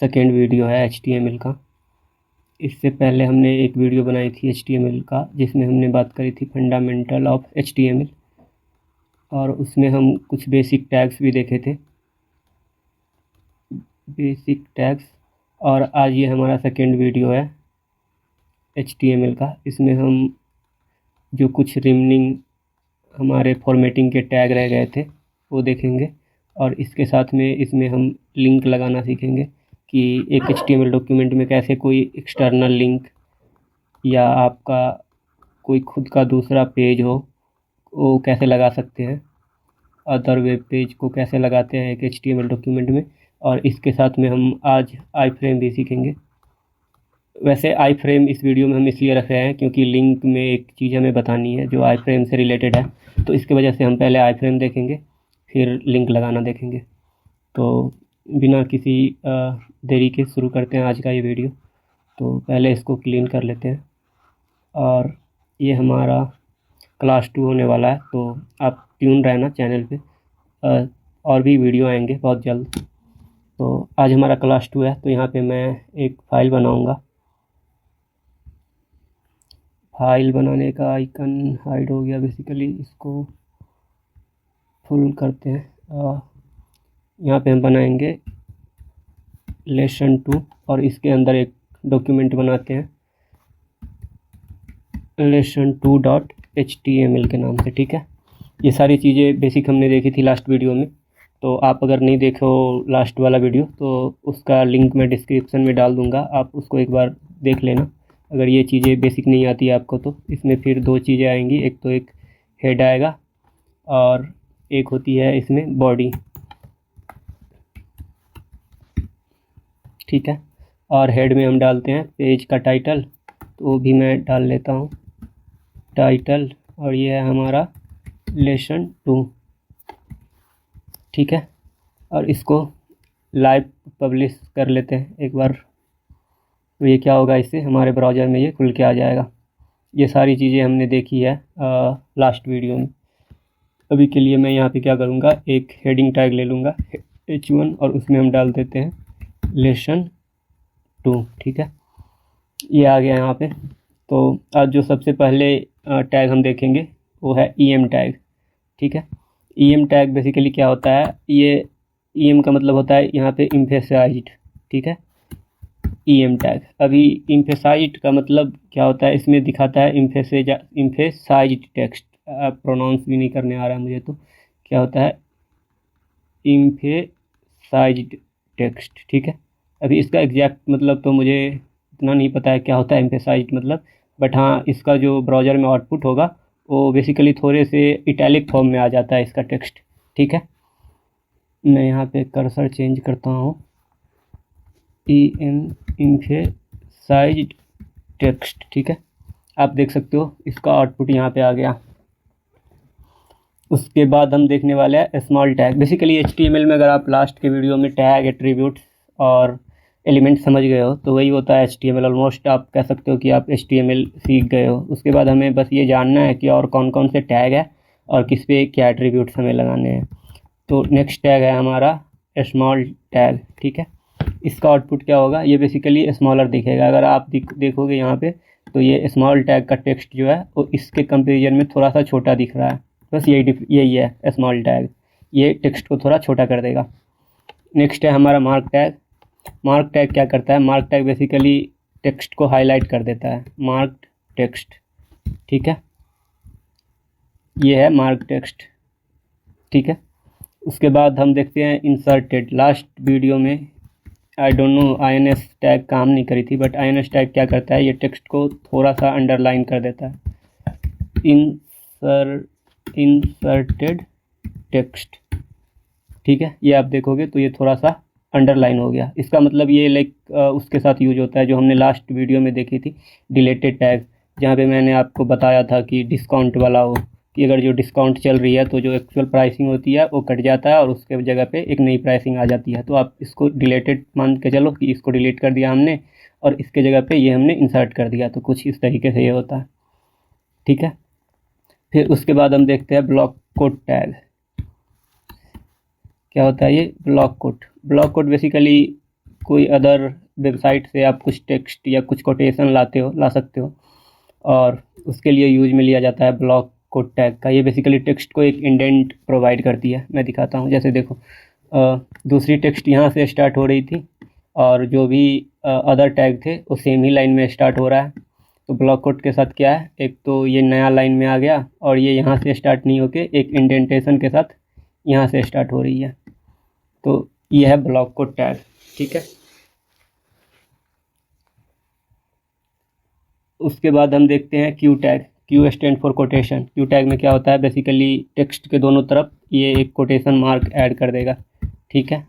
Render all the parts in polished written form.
Second video है HTML का। इससे पहले हमने एक वीडियो बनाई थी HTML का, जिसमें हमने बात करी थी फंडामेंटल ऑफ HTML, और उसमें हम कुछ बेसिक टैग्स भी देखे थे, बेसिक टैग्स। और आज ये हमारा सेकेंड वीडियो है HTML का। इसमें हम जो कुछ रिमेनिंग हमारे फॉर्मेटिंग के टैग रह गए थे वो देखेंगे, और इसके साथ में इसमें हम लिंक लगाना सीखेंगे कि एक HTML डॉक्यूमेंट में कैसे कोई एक्सटर्नल लिंक या आपका कोई खुद का दूसरा पेज हो वो कैसे लगा सकते हैं, अदर वेब पेज को कैसे लगाते हैं एक HTML डॉक्यूमेंट में। और इसके साथ में हम आज आई फ्रेम भी सीखेंगे। वैसे आई फ्रेम इस वीडियो में हम इसलिए रख रहे हैं क्योंकि लिंक में एक चीज़ हमें बतानी है जो आई फ्रेम से रिलेटेड है, तो इसकी वजह से हम पहले आई फ्रेम देखेंगे फिर लिंक लगाना देखेंगे। तो बिना किसी देरी के शुरू करते हैं आज का ये वीडियो। तो पहले इसको क्लीन कर लेते हैं, और ये हमारा क्लास 2 होने वाला है, तो आप ट्यून रहना चैनल पे, और भी वीडियो आएंगे बहुत जल्द। तो आज हमारा क्लास 2 है, तो यहाँ पे मैं एक फ़ाइल बनाऊँगा। फाइल बनाने का आइकन हाइड हो गया, बेसिकली इसको फुल करते हैं। यहाँ पे हम बनाएंगे लेसन 2, और इसके अंदर एक डॉक्यूमेंट बनाते हैं lesson2.html के नाम से। ठीक है, ये सारी चीज़ें बेसिक हमने देखी थी लास्ट वीडियो में, तो आप अगर नहीं देखो लास्ट वाला वीडियो तो उसका लिंक मैं डिस्क्रिप्शन में डाल दूँगा, आप उसको एक बार देख लेना। अगर ये चीज़ें बेसिक नहीं आती है आपको तो इसमें फिर दो चीज़ें आएंगी, एक तो एक हेड आएगा और एक होती है इसमें बॉडी। ठीक है, और हेड में हम डालते हैं पेज का टाइटल, तो वो भी मैं डाल लेता हूँ टाइटल, और ये है हमारा लेसन 2। ठीक है, और इसको लाइव पब्लिश कर लेते हैं एक बार। तो ये क्या होगा, इससे हमारे ब्राउज़र में ये खुल के आ जाएगा। ये सारी चीज़ें हमने देखी है लास्ट वीडियो में। अभी के लिए मैं यहाँ पे क्या करूँगा, एक हेडिंग टैग ले लूँगा H1, और उसमें हम डाल देते हैं लेसन 2। ठीक है, ये आ गया यहाँ पे। तो आज जो सबसे पहले टैग हम देखेंगे वो है EM टैग। ठीक है, EM टैग बेसिकली क्या होता है, ये EM का मतलब होता है यहाँ पे एम्फेसाइज्ड। ठीक है, EM टैग। अभी एम्फेसाइज्ड का मतलब क्या होता है, इसमें दिखाता है एम्फेसाइज्ड टेक्स्ट। प्रोनाउंस भी नहीं करने आ रहा है मुझे, तो क्या होता है एम्फेसाइज्ड टेक्स्ट। ठीक है, अभी इसका एग्जैक्ट मतलब तो मुझे इतना नहीं पता है क्या होता है एम्फेसाइज्ड मतलब, बट हाँ इसका जो ब्राउज़र में आउटपुट होगा वो बेसिकली थोड़े से इटैलिक फॉर्म में आ जाता है इसका टेक्स्ट। ठीक है, मैं यहाँ पे कर्सर चेंज करता हूँ, एम्फेसाइज्ड टेक्स्ट। ठीक है, आप देख सकते हो इसका आउटपुट यहाँ पे आ गया। उसके बाद हम देखने वाले हैं स्मॉल टैग। बेसिकली HTML में अगर आप लास्ट के वीडियो में टैग, एट्रीब्यूट्स और एलिमेंट समझ गए हो तो वही होता है HTML। ऑलमोस्ट आप कह सकते हो कि आप HTML सीख गए हो। उसके बाद हमें बस ये जानना है कि और कौन कौन से टैग है और किस पे क्या एट्रीब्यूट्स हमें लगाने हैं। तो नेक्स्ट टैग है हमारा स्मॉल टैग। ठीक है, इसका आउटपुट क्या होगा, ये बेसिकली स्मॉलर दिखेगा। अगर आप देखोगे यहाँ पे तो ये स्मॉल टैग का टेक्स्ट जो है वो इसके कंपेरिजन में थोड़ा सा छोटा दिख रहा है। बस यही है स्मॉल टैग, ये टेक्स्ट को थोड़ा छोटा कर देगा। नेक्स्ट है हमारा मार्क टैग। मार्क टैग क्या करता है, मार्क टैग बेसिकली टेक्स्ट को हाईलाइट कर देता है, मार्क्ड टेक्स्ट। ठीक है, ये है मार्क टेक्स्ट। ठीक है, उसके बाद हम देखते हैं इंसर्टेड। लास्ट वीडियो में I don't know INS tag काम नहीं करी थी, बट INS टैग क्या करता है, ये टेक्स्ट को थोड़ा सा अंडरलाइन कर देता है। Inserted text. ठीक है, ये आप देखोगे तो ये थोड़ा सा अंडरलाइन हो गया। इसका मतलब ये लाइक उसके साथ यूज होता है जो हमने लास्ट वीडियो में देखी थी, डिलेटेड टैग, जहाँ पे मैंने आपको बताया था कि डिस्काउंट वाला हो, कि अगर जो डिस्काउंट चल रही है तो जो एक्चुअल प्राइसिंग होती है वो कट जाता है और उसके जगह पे एक नई प्राइसिंग आ जाती है। तो आप इसको डिलेटेड मान के चलो कि इसको डिलीट कर दिया हमने और इसके जगह पे ये हमने इंसर्ट कर दिया, तो कुछ इस तरीके से ये होता है। ठीक है, फिर उसके बाद हम देखते हैं ब्लॉक कोड टैग। क्या होता है ये block code? Block code basically कोई अदर वेबसाइट से आप कुछ टेक्स्ट या कुछ कोटेशन ला सकते हो, और उसके लिए यूज में लिया जाता है ब्लॉक कोड टैग का। ये बेसिकली टेक्स्ट को एक इंडेंट प्रोवाइड करती है। मैं दिखाता हूँ, जैसे देखो दूसरी टेक्स्ट यहाँ से स्टार्ट हो रही थी और जो भी अदर टैग थे वो सेम ही लाइन में स्टार्ट हो रहा है। तो ब्लॉक कोड के साथ क्या है, एक तो ये नया लाइन में आ गया और ये यहाँ से स्टार्ट नहीं होके एक इंडेंटेशन के साथ यहाँ से स्टार्ट हो रही है। तो ये है ब्लॉक कोड टैग, ठीक है। उसके बाद हम देखते हैं Q tag. Q stand for quotation. Q tag में क्या होता है, बेसिकली टेक्स्ट के दोनों तरफ ये एक कोटेशन मार्क ऐड कर देगा, ठीक है।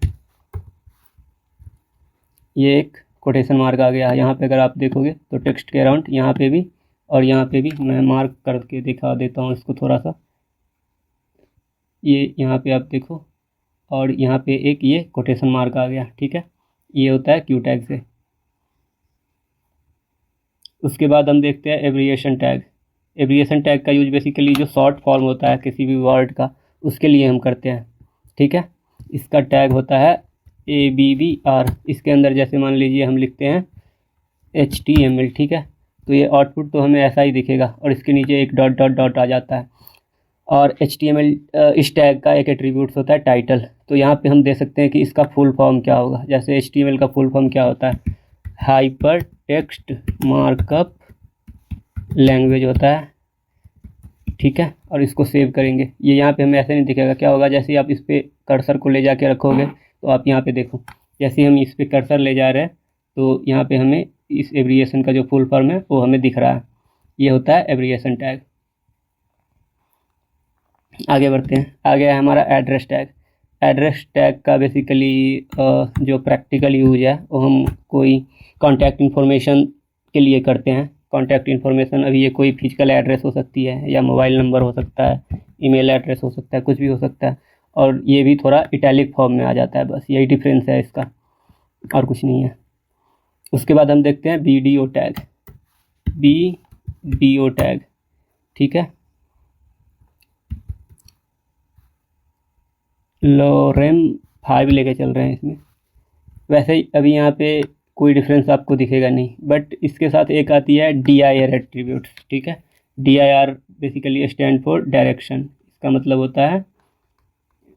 ये एक कोटेशन मार्क आ गया। यहाँ पे अगर आप देखोगे तो टेक्स्ट के अराउंड यहाँ पे भी और यहाँ पे भी मैं मार्क करके दिखा देता हूँ इसको थोड़ा सा। ये यहाँ पे आप देखो और यहाँ पे एक ये कोटेशन मार्क आ गया, ठीक है। ये होता है क्यू टैग से। उसके बाद हम देखते हैं एब्रिएशन टैग। एब्रिएशन टैग का यूज बेसिकली जो शॉर्ट फॉर्म होता है किसी भी वर्ड का, उसके लिए हम करते हैं, ठीक है। इसका टैग होता है ABBR। इसके अंदर जैसे मान लीजिए हम लिखते हैं HTML, ठीक है। तो ये आउटपुट तो हमें ऐसा ही दिखेगा और इसके नीचे एक डॉट डॉट डॉट आ जाता है। और HTML इस टैग का एक एट्रीब्यूट्स होता है टाइटल। तो यहाँ पे हम दे सकते हैं कि इसका फुल फॉर्म क्या होगा। जैसे HTML का फुल फॉर्म क्या होता है, हाइपर टेक्स्ट मार्कअप लैंग्वेज होता है, ठीक है। और इसको सेव करेंगे, ये यहाँ पे हमें ऐसे नहीं दिखेगा। क्या होगा, जैसे ही आप इस पर कर्सर को ले जाके रखोगे तो आप यहाँ पे देखो, जैसे ही हम इस पर कर्सर ले जा रहे हैं तो यहाँ पे हमें इस एब्रिएशन का जो फुल फॉर्म है वो हमें दिख रहा है। ये होता है एब्रिएशन टैग। आगे बढ़ते हैं। आगे है हमारा एड्रेस टैग। एड्रेस टैग का बेसिकली जो प्रैक्टिकल यूज है वो हम कोई कॉन्टैक्ट इन्फॉर्मेशन के लिए करते हैं। कॉन्टैक्ट इन्फॉर्मेशन, अभी ये कोई फिजिकल एड्रेस हो सकती है या मोबाइल नंबर हो सकता है, ईमेल एड्रेस हो सकता है, कुछ भी हो सकता है। और ये भी थोड़ा इटैलिक फॉर्म में आ जाता है, बस यही डिफरेंस है इसका, और कुछ नहीं है। उसके बाद हम देखते हैं BDO टैग। BDO टैग, ठीक है। लोरेम 5 लेके चल रहे हैं इसमें। वैसे ही अभी यहाँ पे कोई डिफरेंस आपको दिखेगा नहीं, बट इसके साथ एक आती है DIR एट्रीब्यूट्स, ठीक है। DIR basically stand for direction. इसका मतलब होता है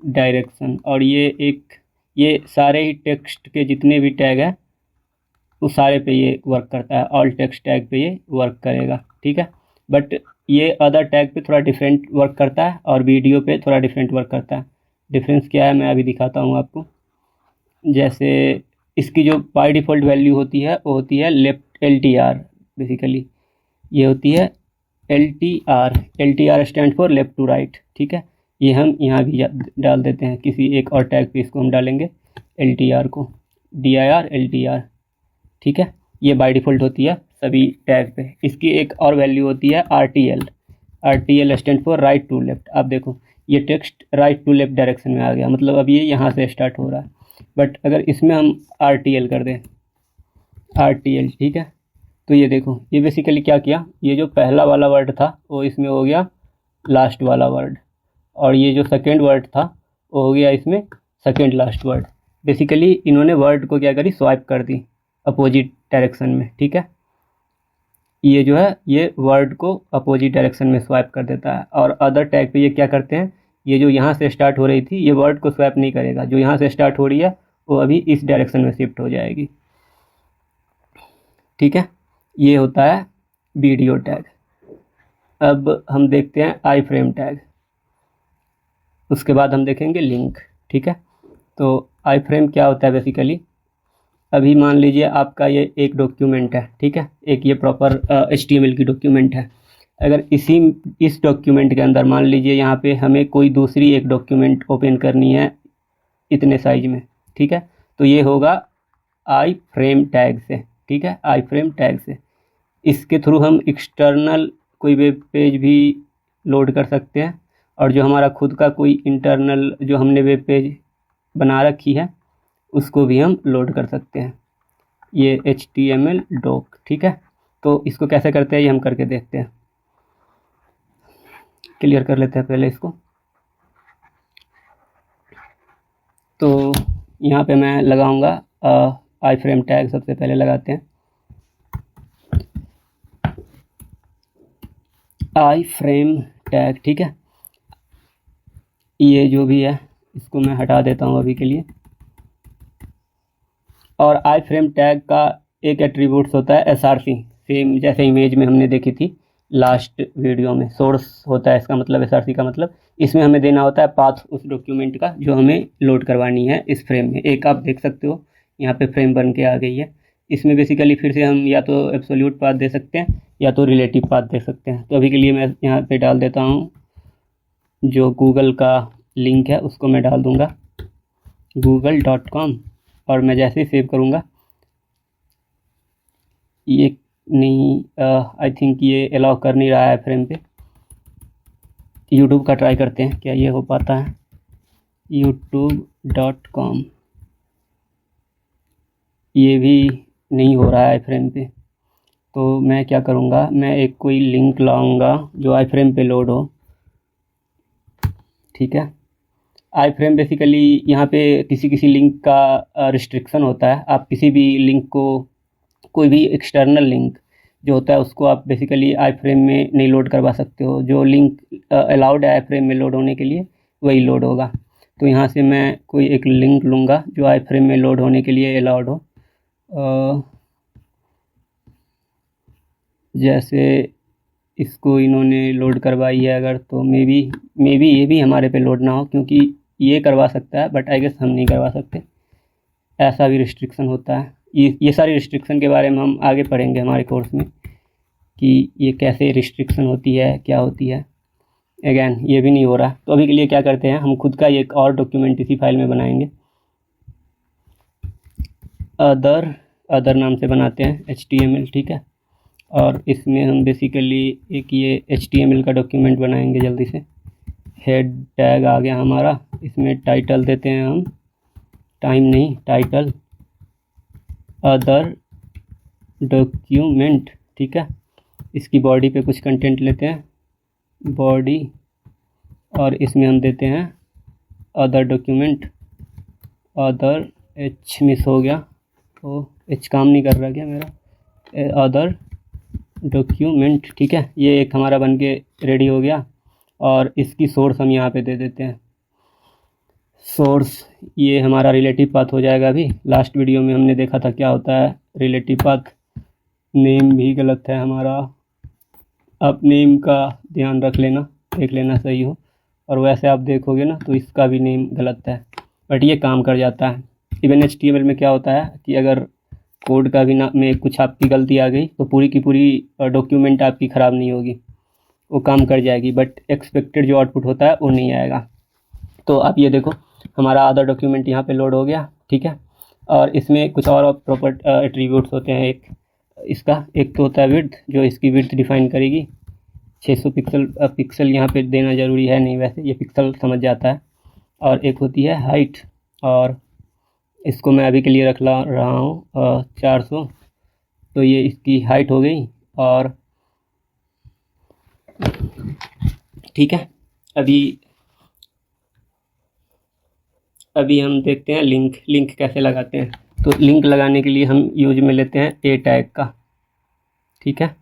डायरेक्शन। और ये सारे ही टेक्स्ट के जितने भी टैग हैं वो सारे पे ये वर्क करता है। ऑल टेक्स्ट टैग पे ये वर्क करेगा, ठीक है। बट ये अदर टैग पे थोड़ा डिफरेंट वर्क करता है और वीडियो पे थोड़ा डिफरेंट वर्क करता है। डिफरेंस क्या है मैं अभी दिखाता हूँ आपको। जैसे इसकी जो बाय डिफ़ॉल्ट वैल्यू होती है वो होती है लेफ्ट LTR। बेसिकली ये होती है LTR। LTR stand for left to right, ठीक है। ये हम यहाँ भी डाल देते हैं, किसी एक और टैग पे इसको हम डालेंगे LTR को, DIR LTR, ठीक है। ये बाय डिफ़ॉल्ट होती है सभी टैग पे। इसकी एक और वैल्यू होती है RTL। RTL stand for right to left. आप देखो ये text right to left direction में आ गया, मतलब अब ये यहाँ से स्टार्ट हो रहा है। बट अगर इसमें हम RTL कर दें, RTL, ठीक है, तो ये देखो ये बेसिकली क्या किया, ये जो पहला वाला वर्ड था वो इसमें हो गया लास्ट वाला वर्ड, और ये जो सेकेंड वर्ड था वो हो गया इसमें सेकेंड लास्ट वर्ड। बेसिकली इन्होंने वर्ड को क्या करी, स्वाइप कर दी अपोजिट डायरेक्शन में, ठीक है। ये जो है ये वर्ड को अपोजिट डायरेक्शन में स्वाइप कर देता है। और अदर टैग पे ये क्या करते हैं, ये जो यहाँ से स्टार्ट हो रही थी ये वर्ड को स्वैप नहीं करेगा, जो यहाँ से स्टार्ट हो रही है वो अभी इस डायरेक्शन में शिफ्ट हो जाएगी, ठीक है। ये होता है BDO टैग। अब हम देखते हैं आई फ्रेम टैग। उसके बाद हम देखेंगे लिंक, ठीक है। तो आई फ्रेम क्या होता है, बेसिकली अभी मान लीजिए आपका ये एक डॉक्यूमेंट है, ठीक है, एक ये प्रॉपर HTML की डॉक्यूमेंट है। अगर इस डॉक्यूमेंट के अंदर मान लीजिए यहाँ पे हमें कोई दूसरी एक डॉक्यूमेंट ओपन करनी है इतने साइज में, ठीक है, तो ये होगा आई फ्रेम टैग से, ठीक है, आई फ्रेम टैग से। इसके थ्रू हम एक्सटर्नल कोई वेब पेज भी लोड कर सकते हैं, और जो हमारा खुद का कोई इंटरनल जो हमने वेब पेज बना रखी है उसको भी हम लोड कर सकते हैं। ये HTML डॉक, ठीक है। तो इसको कैसे करते हैं ये हम करके देखते हैं। क्लियर कर लेते हैं पहले इसको। तो यहाँ पे मैं लगाऊंगा आई फ्रेम टैग सबसे पहले लगाते हैं। आई फ्रेम टैग, ठीक है, ये जो भी है इसको मैं हटा देता हूँ अभी के लिए। और आई फ्रेम टैग का एक एट्रीब्यूट्स होता है एसआरसी, सेम जैसे इमेज में हमने देखी थी लास्ट वीडियो में। सोर्स होता है इसका मतलब, एसआरसी का मतलब इसमें हमें देना होता है पाथ उस डॉक्यूमेंट का जो हमें लोड करवानी है इस फ्रेम में। एक आप देख सकते हो यहाँ पे फ्रेम बन के आ गई है। इसमें बेसिकली फिर से हम या तो एब्सोल्यूट पाथ दे सकते हैं या तो रिलेटिव पाथ दे सकते हैं। तो अभी के लिए मैं यहाँ पे डाल देता हूँ जो गूगल का लिंक है उसको मैं डाल दूँगा google.com, और मैं जैसे ही सेव करूँगा ये नहीं, आई थिंक ये अलाउ कर नहीं रहा है फ्रेम पे। यूट्यूब का ट्राई करते हैं, क्या ये हो पाता है। youtube.com, ये भी नहीं हो रहा है फ्रेम पे। तो मैं क्या करूँगा, मैं एक कोई लिंक लाऊंगा जो आई फ्रेम पे लोड हो, ठीक है। आई फ्रेम बेसिकली यहाँ पे किसी लिंक का रिस्ट्रिक्शन होता है। आप किसी भी लिंक को, कोई भी एक्सटर्नल लिंक जो होता है उसको आप बेसिकली आई फ्रेम में नहीं लोड करवा सकते हो। जो लिंक अलाउड है आई फ्रेम में लोड होने के लिए वही लोड होगा। तो यहाँ से मैं कोई एक लिंक लूँगा जो आई फ्रेम में लोड होने के लिए अलाउड हो। जैसे इसको इन्होंने लोड करवाई है अगर, तो मे बी ये भी हमारे पे लोड ना हो, क्योंकि ये करवा सकता है बट आई गेस हम नहीं करवा सकते। ऐसा भी रिस्ट्रिक्शन होता है। ये सारी रिस्ट्रिक्शन के बारे में हम आगे पढ़ेंगे हमारे कोर्स में कि ये कैसे रिस्ट्रिक्शन होती है, क्या होती है। अगेन ये भी नहीं हो रहा, तो अभी के लिए क्या करते हैं, हम खुद का एक और डॉक्यूमेंट इसी फाइल में बनाएंगे। अदर नाम से बनाते हैं HTML, ठीक है। और इसमें हम बेसिकली एक ये HTML का डॉक्यूमेंट बनाएंगे जल्दी से। हेड टैग आ गया हमारा, इसमें टाइटल देते हैं हम, टाइम नहीं टाइटल, अदर डॉक्यूमेंट, ठीक है। इसकी बॉडी पे कुछ कंटेंट लेते हैं, बॉडी, और इसमें हम देते हैं other document, other H miss हो गया, तो एच काम नहीं कर रहा क्या मेरा, अदर डॉक्यूमेंट, ठीक है। ये एक हमारा बन के रेडी हो गया। और इसकी सोर्स हम यहाँ पे दे देते हैं सोर्स, ये हमारा रिलेटिव पाथ हो जाएगा। अभी लास्ट वीडियो में हमने देखा था क्या होता है रिलेटिव पाथ। नेम भी गलत है हमारा, आप नेम का ध्यान रख लेना, देख लेना सही हो। और वैसे आप देखोगे ना तो इसका भी नेम गलत है, बट ये काम कर जाता है। इवन HTML में क्या होता है कि अगर कोड का भी ना में कुछ आपकी गलती आ गई तो पूरी की पूरी डॉक्यूमेंट आपकी ख़राब नहीं होगी, वो काम कर जाएगी, बट एक्सपेक्टेड जो आउटपुट होता है वो नहीं आएगा। तो आप ये देखो हमारा अदर डॉक्यूमेंट यहाँ पे लोड हो गया, ठीक है। और इसमें कुछ और प्रॉपर एट्रीब्यूट्स होते हैं। इसका एक तो होता है विड्थ, जो इसकी विड्थ डिफाइन करेगी। 600 पिक्सल यहाँ पे देना ज़रूरी है नहीं, वैसे ये पिक्सल समझ जाता है। और एक होती है हाइट, और इसको मैं अभी के लिए रख रहा हूँ 400, तो ये इसकी हाइट हो गई। और ठीक है, अभी हम देखते हैं लिंक कैसे लगाते हैं। तो लिंक लगाने के लिए हम यूज में लेते हैं ए टैग का, ठीक है,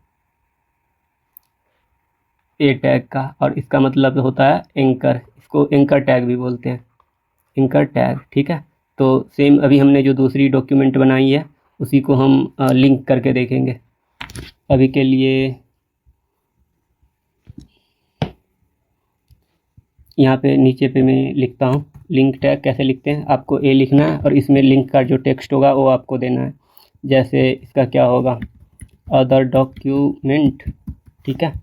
ए टैग का। और इसका मतलब होता है एंकर, इसको एंकर टैग भी बोलते हैं, एंकर टैग, ठीक है। तो सेम अभी हमने जो दूसरी डॉक्यूमेंट बनाई है उसी को हम लिंक करके देखेंगे। अभी के लिए यहाँ पे नीचे पे मैं लिखता हूँ लिंक टैग कैसे लिखते हैं। आपको ए लिखना है और इसमें लिंक का जो टेक्स्ट होगा वो आपको देना है। जैसे इसका क्या होगा, अदर डॉक्यूमेंट, ठीक है।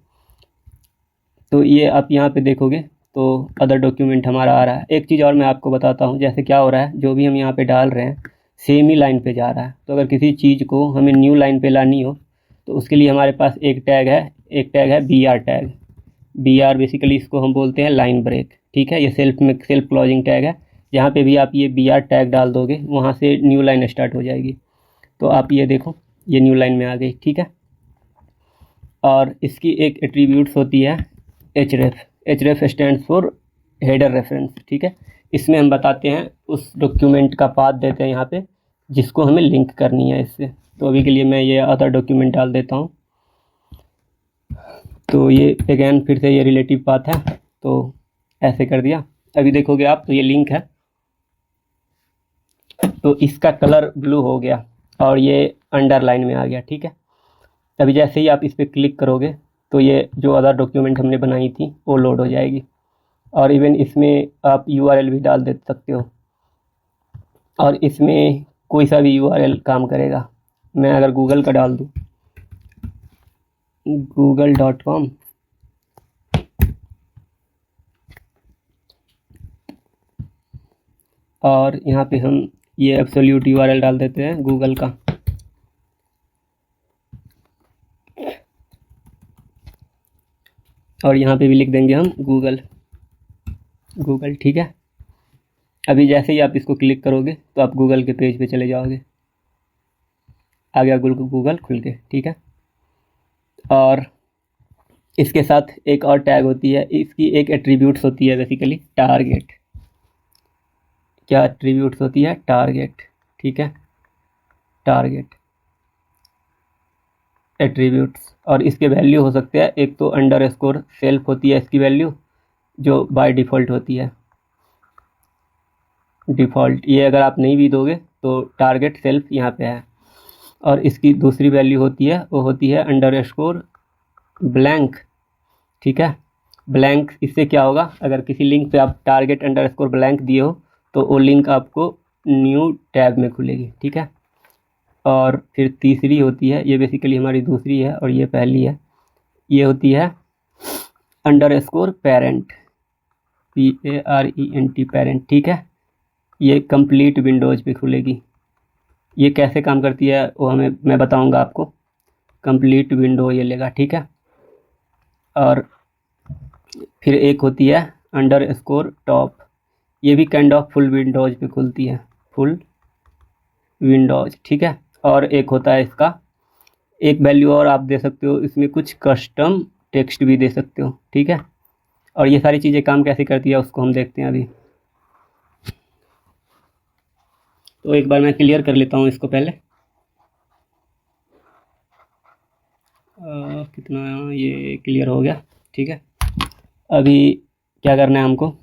तो ये आप यहाँ पे देखोगे तो अदर डॉक्यूमेंट हमारा आ रहा है। एक चीज़ और मैं आपको बताता हूँ, जैसे क्या हो रहा है, जो भी हम यहाँ पे डाल रहे हैं सेम ही लाइन पे जा रहा है। तो अगर किसी चीज़ को हमें न्यू लाइन पे लानी हो तो उसके लिए हमारे पास एक टैग है BR टैग। BR बेसिकली इसको हम बोलते हैं लाइन ब्रेक, ठीक है। ये सेल्फ क्लोजिंग टैग है। जहाँ पे भी आप ये BR टैग डाल दोगे वहाँ से न्यू लाइन स्टार्ट हो जाएगी। तो आप ये देखो ये न्यू लाइन में आ गई, ठीक है। और इसकी एक एट्रीब्यूट्स होती है href stands for header reference, ठीक है। इसमें हम बताते हैं उस डॉक्यूमेंट का पाथ देते हैं यहाँ पे जिसको हमें लिंक करनी है इससे। तो अभी के लिए मैं ये अदर डॉक्यूमेंट डाल देता हूँ। तो ये अगेन फिर से ये रिलेटिव पाथ है, तो ऐसे कर दिया। अभी देखोगे आप तो ये लिंक है, तो इसका कलर ब्लू हो गया और ये अंडरलाइन में आ गया, ठीक है। अभी जैसे ही आप इस पर क्लिक करोगे तो ये जो अदर डॉक्यूमेंट हमने बनाई थी वो लोड हो जाएगी। और इवन इसमें आप यूआरएल भी डाल दे सकते हो, और इसमें कोई सा भी यूआरएल काम करेगा। मैं अगर गूगल का डाल दूँ, google.com, और यहाँ पे हम ये एब्सोल्यूट यूआरएल डाल देते हैं गूगल का। और यहाँ पे भी लिख देंगे हम गूगल, ठीक है। अभी जैसे ही आप इसको क्लिक करोगे तो आप गूगल के पेज पे चले जाओगे, आ गया गूगल खुल के, ठीक है। और इसके साथ एक और टैग होती है, इसकी एक एट्रीब्यूट्स होती है बेसिकली टारगेट। क्या एट्रीब्यूट्स होती है? टारगेट, ठीक है, टारगेट एट्रीब्यूट्स। और इसके वैल्यू हो सकते हैं, एक तो अंडरस्कोर सेल्फ होती है इसकी वैल्यू, जो बाय डिफ़ॉल्ट होती है, डिफ़ॉल्ट। ये अगर आप नहीं भी दोगे तो टारगेट सेल्फ यहाँ पे है। और इसकी दूसरी वैल्यू होती है, वो होती है अंडरस्कोर ब्लैंक, ठीक है। ब्लैंक, इससे क्या होगा, अगर किसी लिंक पे आप टारगेट अंडरस्कोर ब्लैंक दिए हो तो वो लिंक आपको न्यू टैब में खुलेगी, ठीक है। और फिर तीसरी होती है, ये बेसिकली हमारी दूसरी है और ये पहली है, ये होती है अंडरस्कोर पेरेंट, PARENT, पेरेंट, ठीक है। ये कंप्लीट विंडोज़ पे खुलेगी। ये कैसे काम करती है वो मैं बताऊंगा आपको। कंप्लीट विंडो ये लेगा, ठीक है। और फिर एक होती है अंडरस्कोर टॉप, ये भी काइंड ऑफ फुल विंडोज़ पे खुलती है, फुल विंडोज़, ठीक है। और एक होता है इसका एक वैल्यू और आप दे सकते हो, इसमें कुछ कस्टम टेक्स्ट भी दे सकते हो, ठीक है। और ये सारी चीज़ें काम कैसे करती है उसको हम देखते हैं अभी। तो एक बार मैं क्लियर कर लेता हूँ इसको पहले। कितना ये क्लियर हो गया, ठीक है। अभी क्या करना है हमको,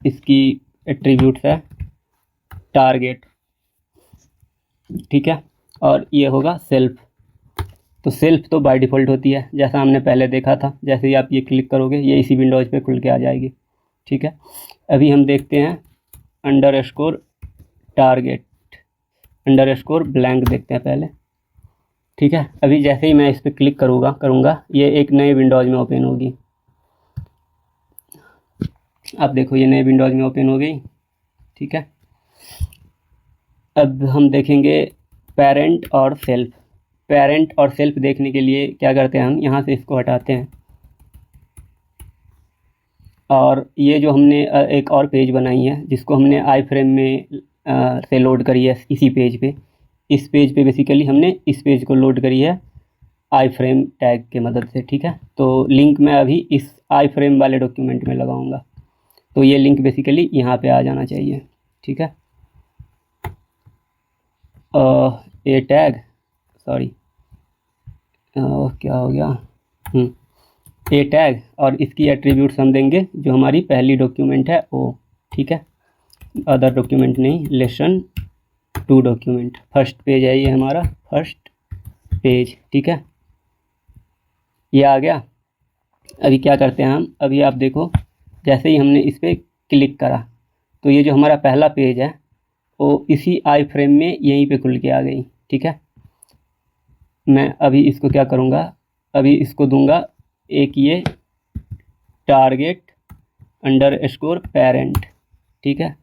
इसकी एट्रीब्यूट्स है टारगेट, ठीक है। और ये होगा सेल्फ। तो सेल्फ तो बाय डिफ़ॉल्ट होती है, जैसा हमने पहले देखा था। जैसे ही आप ये क्लिक करोगे ये इसी विंडोज़ पे खुल के आ जाएगी, ठीक है। अभी हम देखते हैं अंडरस्कोर टारगेट अंडरस्कोर ब्लैंक देखते हैं पहले, ठीक है। अभी जैसे ही मैं इस पर क्लिक करूँगा ये एक नए विंडोज़ में ओपन होगी। आप देखो ये नए विंडोज़ में ओपन हो गई, ठीक है। अब हम देखेंगे पेरेंट और सेल्फ। पेरेंट और सेल्फ देखने के लिए क्या करते हैं, हम यहाँ से इसको हटाते हैं और ये जो हमने एक और पेज बनाई है जिसको हमने आई फ्रेम में से लोड करी है, इसी पेज पे, इस पेज पे बेसिकली हमने इस पेज को लोड करी है आई फ्रेम टैग के मदद से, ठीक है। तो लिंक मैं अभी इस आई फ्रेम वाले डॉक्यूमेंट में लगाऊंगा, तो ये लिंक बेसिकली यहाँ पे आ जाना चाहिए, ठीक है। ए टैग, सॉरी क्या हो गया, ए टैग, और इसकी एट्रीब्यूट्स हम देंगे जो हमारी पहली डॉक्यूमेंट है वो, ठीक है। अदर डॉक्यूमेंट नहीं, लेसन 2 डॉक्यूमेंट, फर्स्ट पेज है ये हमारा, फर्स्ट पेज, ठीक है। ये आ गया। अभी क्या करते हैं हम, अभी आप देखो जैसे ही हमने इस पर क्लिक करा तो ये जो हमारा पहला पेज है वो इसी आई फ्रेम में यहीं पे खुल के आ गई, ठीक है। मैं अभी इसको क्या करूँगा, अभी इसको दूंगा एक ये टारगेट अंडरस्कोर पेरेंट, ठीक है।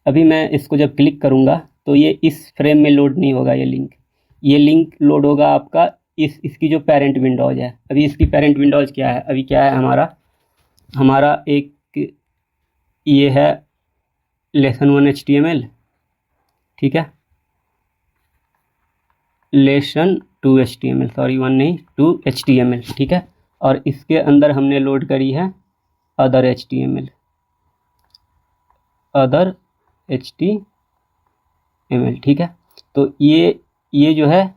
अभी मैं इसको जब क्लिक करूँगा तो ये इस फ्रेम में लोड नहीं होगा, ये लिंक लोड होगा आपका इसकी जो पेरेंट विंडोज़ है। अभी इसकी पेरेंट विंडोज़ क्या है, अभी क्या है हमारा एक ये है लेसन 1 HTML, ठीक है, लेसन 2 HTML, सॉरी 1 नहीं 2 HTML, ठीक है। और इसके अंदर हमने लोड करी है अदर HTML, ठीक है। तो ये जो है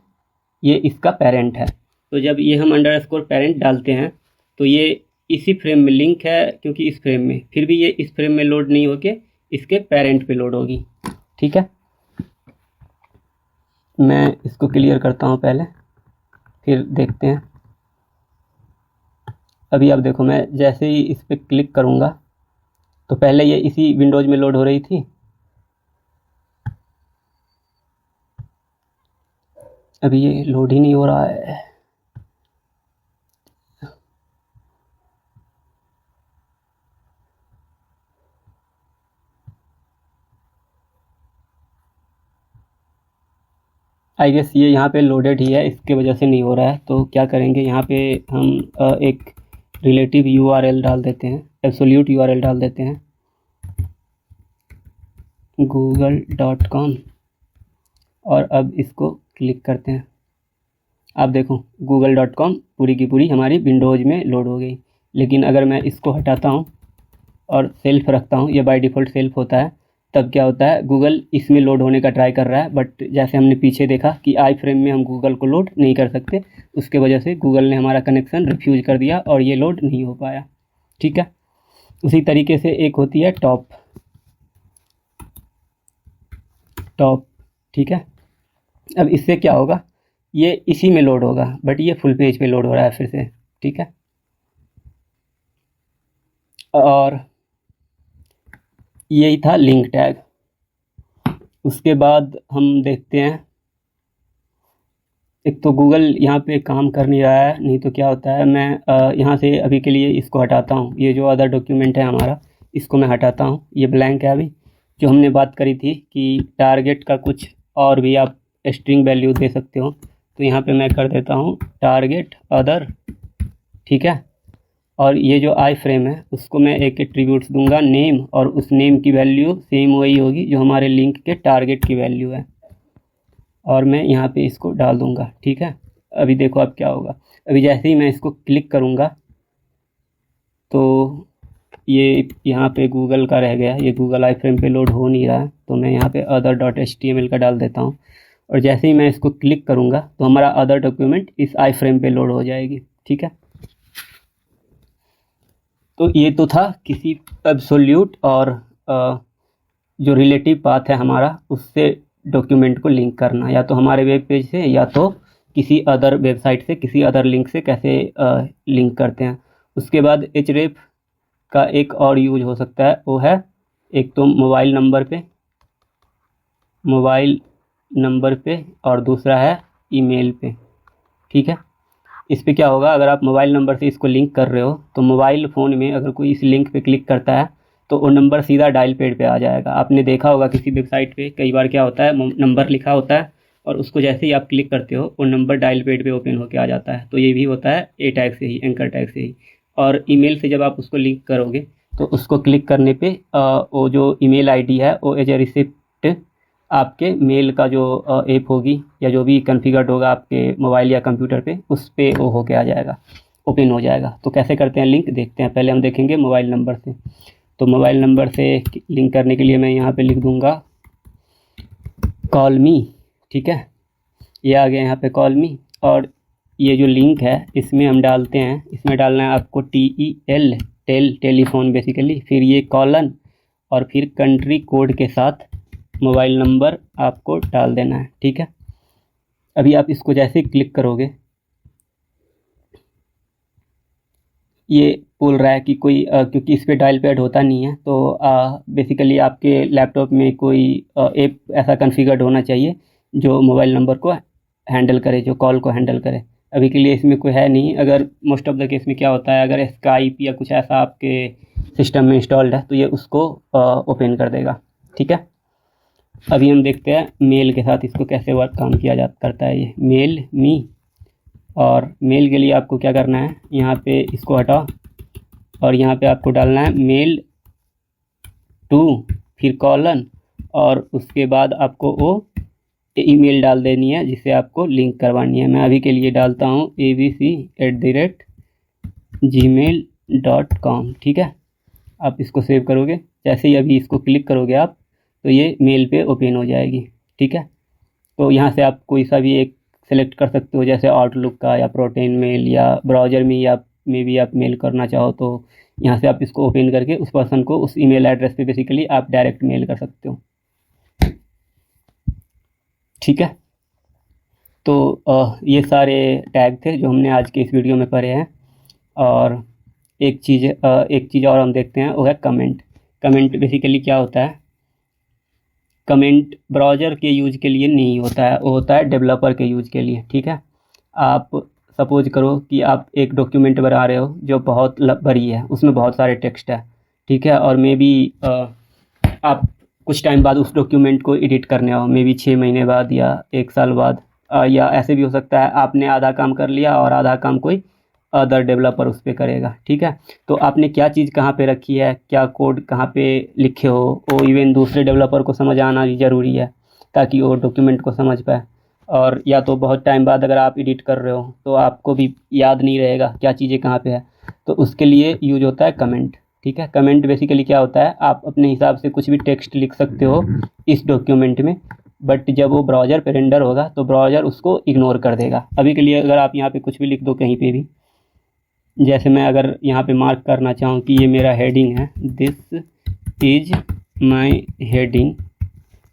ये इसका पेरेंट है। तो जब ये हम अंडरस्कोर पेरेंट डालते हैं तो ये इसी फ्रेम में लिंक है, क्योंकि इस फ्रेम में, फिर भी ये इस फ्रेम में लोड नहीं होके इसके पेरेंट पे लोड होगी। ठीक है, मैं इसको क्लियर करता हूँ पहले, फिर देखते हैं। अभी आप देखो, मैं जैसे ही इस पर क्लिक करूँगा तो पहले ये इसी विंडोज़ में लोड हो रही थी, अभी ये लोड ही नहीं हो रहा है। आई गेस ये यहाँ पे लोडेड ही है, इसके वजह से नहीं हो रहा है। तो क्या करेंगे, यहाँ पे हम एक रिलेटिव URL डाल देते हैं, एब्सोल्यूट URL डाल देते हैं, google.com, और अब इसको क्लिक करते हैं। आप देखो google.com पूरी की पूरी हमारी विंडोज़ में लोड हो गई। लेकिन अगर मैं इसको हटाता हूँ और सेल्फ रखता हूँ, ये बाय डिफ़ॉल्ट सेल्फ होता है, तब क्या होता है, गूगल इसमें लोड होने का ट्राई कर रहा है, बट जैसे हमने पीछे देखा कि आई फ्रेम में हम गूगल को लोड नहीं कर सकते, उसके वजह से गूगल ने हमारा कनेक्शन रिफ्यूज़ कर दिया और ये लोड नहीं हो पाया। ठीक है, उसी तरीके से एक होती है टॉप। ठीक है, अब इससे क्या होगा, ये इसी में लोड होगा, बट ये फुल पेज पे लोड हो रहा है फिर से। ठीक है, और यही था लिंक टैग। उसके बाद हम देखते हैं, एक तो गूगल यहाँ पे काम कर नहीं रहा है, नहीं तो क्या होता है, मैं यहाँ से अभी के लिए इसको हटाता हूँ। ये जो अदर डॉक्यूमेंट है हमारा, इसको मैं हटाता हूँ, ये ब्लैंक है। अभी जो हमने बात करी थी कि टारगेट का कुछ और भी आप स्ट्रिंग वैल्यू दे सकते हो, तो यहाँ पे मैं कर देता हूँ टारगेट अदर। ठीक है, और ये जो आई फ्रेम है उसको मैं एक एट्रीब्यूट्स दूंगा नेम, और उस नेम की वैल्यू सेम वही होगी जो हमारे लिंक के टारगेट की वैल्यू है, और मैं यहाँ पे इसको डाल दूंगा। ठीक है, अभी देखो अब क्या होगा, अभी जैसे ही मैं इसको क्लिक करूँगा तो ये यहाँ पे गूगल का रह गया, ये गूगल आई फ्रेम पे लोड हो नहीं रहा है। तो मैं यहाँ पे other.html का डाल देता हूँ, और जैसे ही मैं इसको क्लिक करूँगा तो हमारा अदर डॉक्यूमेंट इस आई फ्रेम पे लोड हो जाएगी। ठीक है, तो ये तो था किसी एब्सोल्यूट और जो रिलेटिव पाथ है हमारा, उससे डॉक्यूमेंट को लिंक करना, या तो हमारे वेब पेज से या तो किसी अदर वेबसाइट से, किसी अदर लिंक से कैसे लिंक करते हैं। उसके बाद href का एक और यूज हो सकता है, वो है एक तो मोबाइल नंबर पे और दूसरा है ईमेल पे। ठीक है, इस पे क्या होगा, अगर आप मोबाइल नंबर से इसको लिंक कर रहे हो तो मोबाइल फ़ोन में अगर कोई इस लिंक पे क्लिक करता है तो वो नंबर सीधा डायल पैड पे आ जाएगा। आपने देखा होगा किसी वेबसाइट पे कई बार क्या होता है, नंबर लिखा होता है और उसको जैसे ही आप क्लिक करते हो वो नंबर डायल पैड पे ओपन होकर आ जाता है। तो ये भी होता है ए टैग से ही, एंकर टैग से ही। और ईमेल से जब आप उसको लिंक करोगे तो उसको क्लिक करने पे वो जो ईमेल आईडी है वो एज ए रिसिप्ट आपके मेल का जो ऐप होगी या जो भी कॉन्फ़िगर्ड होगा आपके मोबाइल या कंप्यूटर पे, उस पे वो होके आ जाएगा, ओपन हो जाएगा। तो कैसे करते हैं लिंक, देखते हैं। पहले हम देखेंगे मोबाइल नंबर से। तो मोबाइल नंबर से लिंक करने के लिए मैं यहाँ पे लिख दूँगा कॉल मी। ठीक है, ये आ गया यहाँ पे कॉल मी, और ये जो लिंक है इसमें हम डालते हैं, इसमें डालना है आपको TEL, टेलीफोन बेसिकली, फिर ये कॉलन, और फिर कंट्री कोड के साथ मोबाइल नंबर आपको डाल देना है। ठीक है, अभी आप इसको जैसे ही क्लिक करोगे ये बोल रहा है कि कोई क्योंकि इस पे डायल पैड होता नहीं है, तो बेसिकली आपके लैपटॉप में कोई ऐप ऐसा कॉन्फ़िगर्ड होना चाहिए जो मोबाइल नंबर को हैंडल करे, जो कॉल को हैंडल करे। अभी के लिए इसमें कोई है नहीं। अगर मोस्ट ऑफ द केस में क्या होता है, अगर स्काइप या कुछ ऐसा आपके सिस्टम में इंस्टॉल्ड है तो ये उसको ओपन कर देगा। ठीक है, अभी हम देखते हैं मेल के साथ इसको कैसे वर्क काम किया करता है। ये मेल मी, और मेल के लिए आपको क्या करना है, यहाँ पे इसको हटाओ और यहाँ पे आपको डालना है मेल टू, फिर कॉलन, और उसके बाद आपको वो ईमेल डाल देनी है जिसे आपको लिंक करवानी है। मैं अभी के लिए डालता हूँ abc@gmail.com। ठीक है, आप इसको सेव करोगे, जैसे ही अभी इसको क्लिक करोगे आप तो ये मेल पे ओपन हो जाएगी। ठीक है। तो यहाँ से आप कोई सा भी एक सेलेक्ट कर सकते हो, जैसे आउटलुक का या प्रोटोन मेल या ब्राउज़र में, या में भी आप मेल करना चाहो तो यहाँ से आप इसको ओपन करके उस पर्सन को उस ईमेल एड्रेस पे बेसिकली आप डायरेक्ट मेल कर सकते हो, ठीक है। तो ये सारे टैग थे जो हमने आज के इस वीडियो में पढ़े हैं। और एक चीज़ और हम देखते हैं, वो है कमेंट। कमेंट बेसिकली क्या होता है? कमेंट ब्राउज़र के यूज़ के लिए नहीं होता है, वो होता है डेवलपर के यूज़ के लिए, ठीक है। आप सपोज करो कि आप एक डॉक्यूमेंट बना रहे हो जो बहुत बड़ी है, उसमें बहुत सारे टेक्स्ट है, ठीक है, और मे बी आप कुछ टाइम बाद उस डॉक्यूमेंट को एडिट करने हो, मे बी 6 महीने बाद या 1 साल बाद, या ऐसे भी हो सकता है आपने आधा काम कर लिया और आधा काम कोई अदर डेवलपर उस पर करेगा, ठीक है। तो आपने क्या चीज़ कहाँ पे रखी है, क्या कोड कहाँ पे लिखे हो, वो इवन दूसरे डेवलपर को समझ आना भी ज़रूरी है ताकि वो डॉक्यूमेंट को समझ पाए। और या तो बहुत टाइम बाद अगर आप एडिट कर रहे हो तो आपको भी याद नहीं रहेगा क्या चीज़ें कहाँ पे है, तो उसके लिए यूज होता है कमेंट, ठीक है। कमेंट बेसिकली क्या होता है, आप अपने हिसाब से कुछ भी टेक्स्ट लिख सकते हो इस डॉक्यूमेंट में, बट जब वो ब्राउज़र पे रेंडर होगा तो ब्राउज़र उसको इग्नोर कर देगा। अभी के लिए अगर आप यहाँ पे कुछ भी लिख दो कहीं पे भी, जैसे मैं अगर यहाँ पे मार्क करना चाहूँ कि ये मेरा हेडिंग है, दिस इज माय हेडिंग,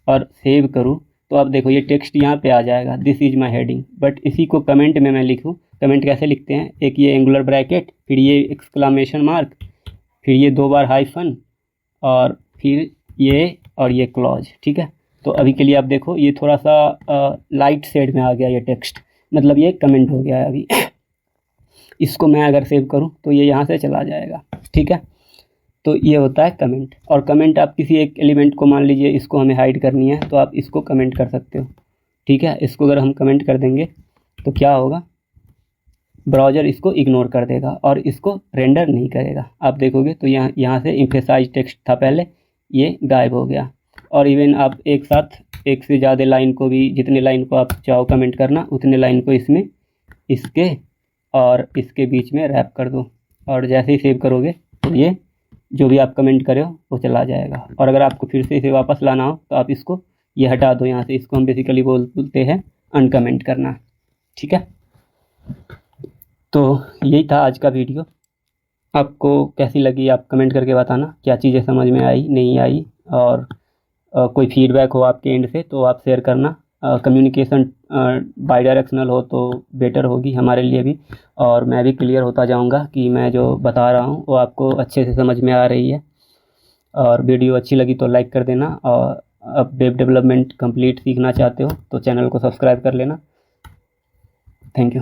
और सेव करूँ, तो अब देखो ये टेक्स्ट यहाँ पे आ जाएगा, this is my heading. But इसी को कमेंट में मैं लिखूँ, कमेंट कैसे लिखते हैं, एक ये एंगुलर ब्रैकेट, फिर ये एक्सक्लामेशन मार्क, फिर ये 2 बार हाइफन, और फिर ये और ये क्लॉज, ठीक है। तो अभी के लिए आप देखो ये थोड़ा सा लाइट शेड में आ गया ये टेक्स्ट, मतलब ये कमेंट हो गया है अभी। इसको मैं अगर सेव करूं तो ये यहाँ से चला जाएगा, ठीक है। तो ये होता है कमेंट। और कमेंट आप किसी एक एलिमेंट को, मान लीजिए इसको हमें हाइड करनी है तो आप इसको कमेंट कर सकते हो, ठीक है। इसको अगर हम कमेंट कर देंगे तो क्या होगा, ब्राउज़र इसको इग्नोर कर देगा और इसको रेंडर नहीं करेगा। आप देखोगे तो यहाँ से एम्फेसाइज टेक्स्ट था पहले, ये गायब हो गया। और इवन आप एक साथ एक से ज़्यादा लाइन को भी, जितने लाइन को आप चाहो कमेंट करना उतने लाइन को इसमें, इसके और इसके बीच में रैप कर दो, और जैसे ही सेव करोगे तो ये जो भी आप कमेंट करे हो वो चला जाएगा। और अगर आपको फिर से इसे वापस लाना हो तो आप इसको ये हटा दो यहाँ से, इसको हम बेसिकली बोलते हैं अनकमेंट करना, ठीक है। तो यही था आज का वीडियो। आपको कैसी लगी आप कमेंट करके बताना, क्या चीज़ें समझ में आई नहीं आई, और कोई फीडबैक हो आपके एंड से तो आप शेयर करना। कम्युनिकेशन बाई डायरेक्शनल हो तो बेटर होगी हमारे लिए भी, और मैं भी क्लियर होता जाऊंगा कि मैं जो बता रहा हूं वो आपको अच्छे से समझ में आ रही है। और वीडियो अच्छी लगी तो लाइक कर देना, और अब वेब डेवलपमेंट कंप्लीट सीखना चाहते हो तो चैनल को सब्सक्राइब कर लेना। Thank you.